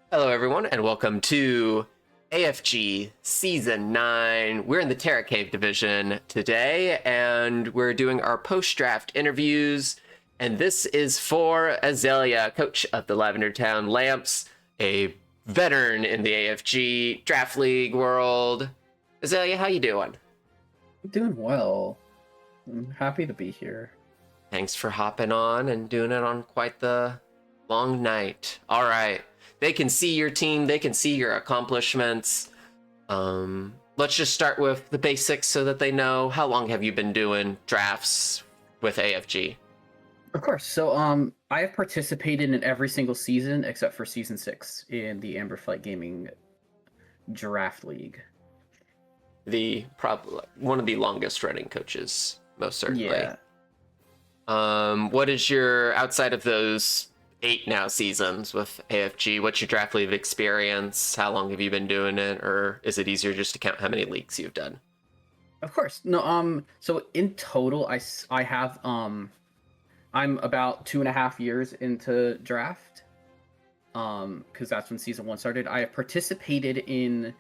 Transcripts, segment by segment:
Hello, everyone, and welcome to AFG Season 9. We're in the Terra Cave division today, and we're doing our post-draft interviews. And this is for Azalea, coach of the Lavender Town Lamps, a veteran in the AFG Draft League world. Azalea, how you doing? I'm doing well. I'm happy to be here. Thanks for hopping on and doing it on quite the long night. All right. They can see your team, they can see your accomplishments. Let's just start with the basics so that they know. How long have you been doing drafts with AFG? Of course. So, I have participated in every single season except for season 6 in the Amber Flight Gaming Draft League. The probably one of the longest running coaches, most certainly. Yeah. What is your, outside of those 8 now seasons with AFG, what's your draft league experience? How long have you been doing it, or is it easier just to count how many leagues you've done? Of course. No. So in total, I have I'm about 2.5 years into draft. Because that's when season 1 started. I participated in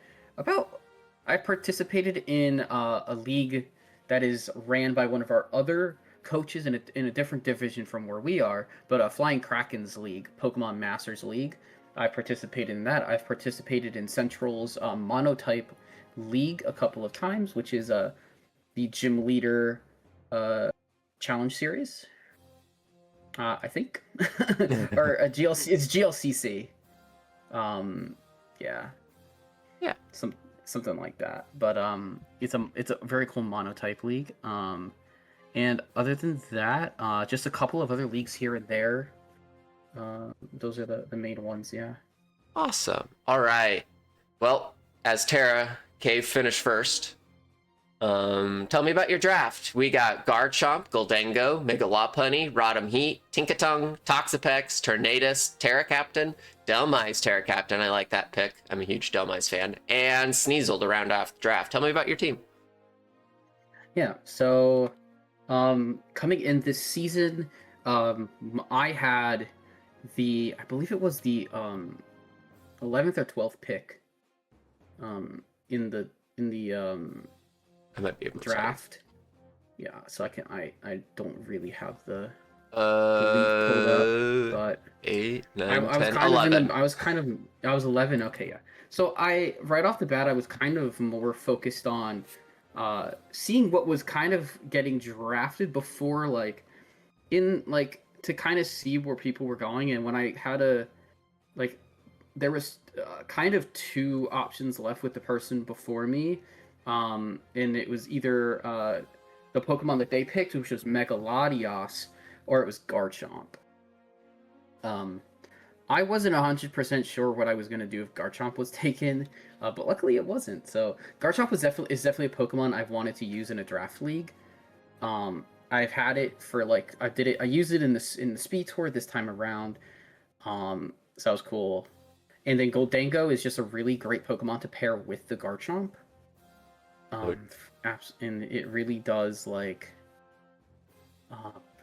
a league that is ran by one of our other coaches in a different division from where we are, but a Flying Krakens League, Pokemon Masters League. I participated in that. I've participated in Central's Monotype League a couple of times, which is the Gym Leader Challenge Series. I think, or a GLC. It's GLCC. Yeah. Yeah. Something like that. But it's a very cool monotype league. And other than that, just a couple of other leagues here and there. Those are the main ones, yeah. Awesome. All right. Well, as Terra Cave finished first, tell me about your draft. We got Garchomp, Goldengo, Megalopunny, Rodham Heat, Tinkatongue, Toxapex, Tornadus, Terra Captain, Delmise Terra Captain. I like that pick. I'm a huge Delmise fan. And Sneasel to round off the draft. Tell me about your team. Yeah, so coming in this season, I had I believe it was the 11th or 12th pick in the I might be able to draft. Yeah, so I don't really have the league pulled up, but 8, 9, I was 10, kind 11. I was 11. Okay, yeah. So right off the bat I was kind of more focused on seeing what was kind of getting drafted before, to kind of see where people were going. And when I had there was kind of 2 options left with the person before me, and it was either the Pokemon that they picked, which was Megalodios, or it was Garchomp. I wasn't 100% sure what I was going to do if Garchomp was taken, but luckily it wasn't. So Garchomp is definitely a Pokemon I've wanted to use in a draft league. I've had it for I used it in the Speed Tour this time around. So that was cool. And then Goldengo is just a really great Pokemon to pair with the Garchomp. And it really does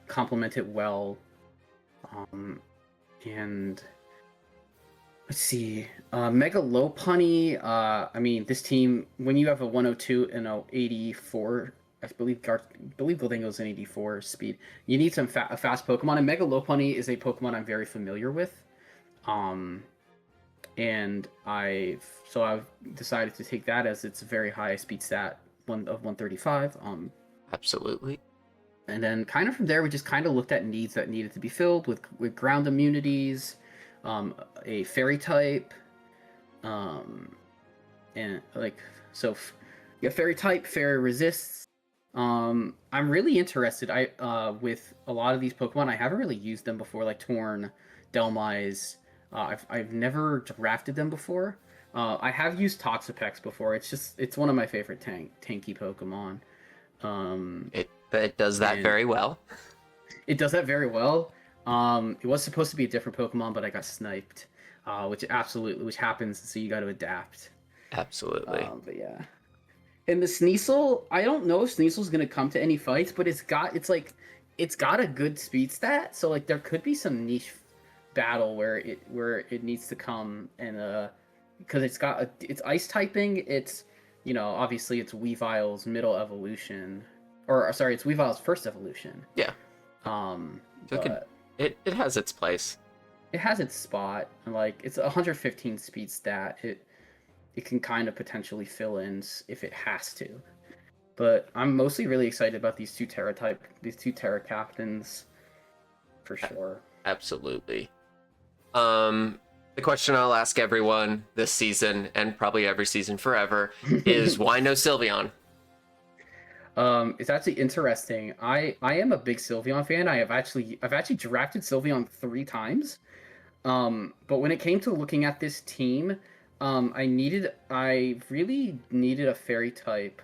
complement it well. And let's see, Megalopunny. I mean, this team, when you have a 102 and a 84, I believe Goldengo's an 84 speed, you need a fast Pokemon, and Megalopunny is a Pokemon I'm very familiar with. And I've decided to take that as it's a very high speed stat, 135. Absolutely. And then kind of from there, we just kind of looked at needs that needed to be filled with ground immunities, a fairy type, and fairy type, fairy resists. I'm really interested with a lot of these Pokemon. I haven't really used them before, like Torn, Delmise. I've never drafted them before. I have used Toxapex before. It's one of my favorite tanky Pokemon. It does that very well. It does that very well. It was supposed to be a different Pokemon, but I got sniped, which happens. So you got to adapt. Absolutely. But yeah. And the Sneasel, I don't know if Sneasel's gonna come to any fights, but it's got a good speed stat, so there could be some niche battle where it needs to come, and because it's ice typing. It's, obviously it's Weavile's middle evolution, or sorry, it's Weavile's first evolution. Yeah. So But it has its place. it has its spot, and like it's a 115 speed stat. It can kind of potentially fill in if it has to. But I'm mostly really excited about these two Terra captains, for sure. Absolutely. The question I'll ask everyone this season, and probably every season forever, is why no Sylveon? It's actually interesting. I am a big Sylveon fan. I've actually drafted Sylveon 3 times. But when it came to looking at this team, I really needed a fairy type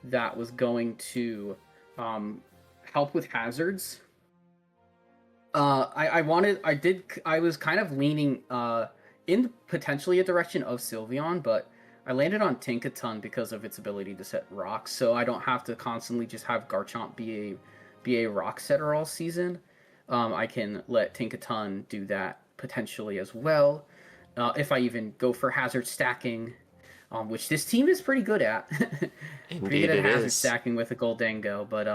that was going to help with hazards. I was kind of leaning in potentially a direction of Sylveon, but I landed on Tinkaton because of its ability to set rocks, so I don't have to constantly just have Garchomp be a rock setter all season. I can let Tinkaton do that potentially as well, if I even go for hazard stacking, which this team is pretty good at. Pretty good at hazard stacking with a Goldango, but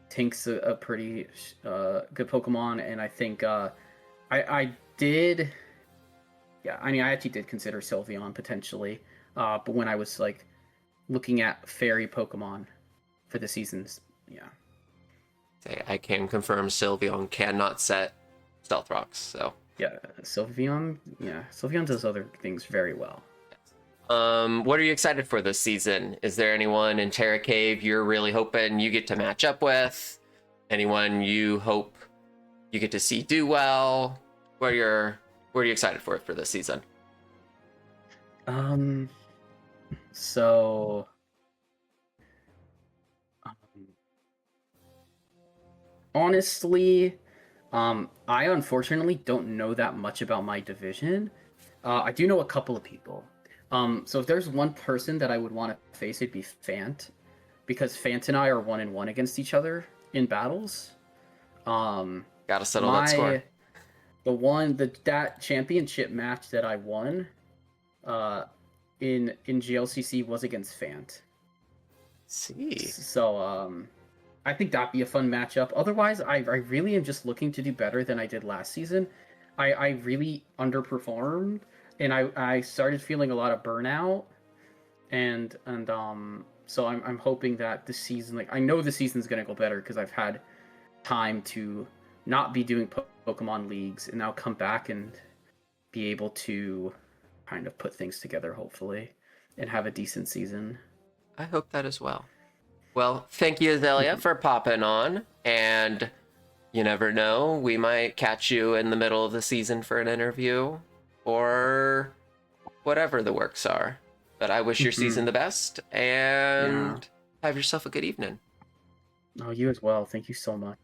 Tink's a pretty good Pokemon, and I think I did. Yeah, I mean, I actually did consider Sylveon potentially, but when I was like looking at fairy Pokemon for the seasons, yeah. I can confirm Sylveon cannot set Stealth Rocks, so. Yeah, Sylveon does other things very well. What are you excited for this season? Is there anyone in Terra Cave you're really hoping you get to match up with? Anyone you hope you get to see do well? What are you excited for this season? So honestly, I unfortunately don't know that much about my division. I do know a couple of people. So if there's one person that I would want to face, it'd be Fant, because Fant and I are 1-1 against each other in battles. Gotta settle that score. That championship match that I won, in GLCC was against Fant. See. So I think that'd be a fun matchup. Otherwise, I really am just looking to do better than I did last season. I really underperformed, and I started feeling a lot of burnout, and so I'm hoping that this season, like, I know the season's gonna go better because I've had time to not be doing Pokemon leagues and now come back and be able to kind of put things together, hopefully, and have a decent season. I hope that as well. Well, thank you, Azalea, for popping on, and you never know, we might catch you in the middle of the season for an interview, or whatever the works are. But I wish your season the best, and have yourself a good evening. Oh, you as well. Thank you so much.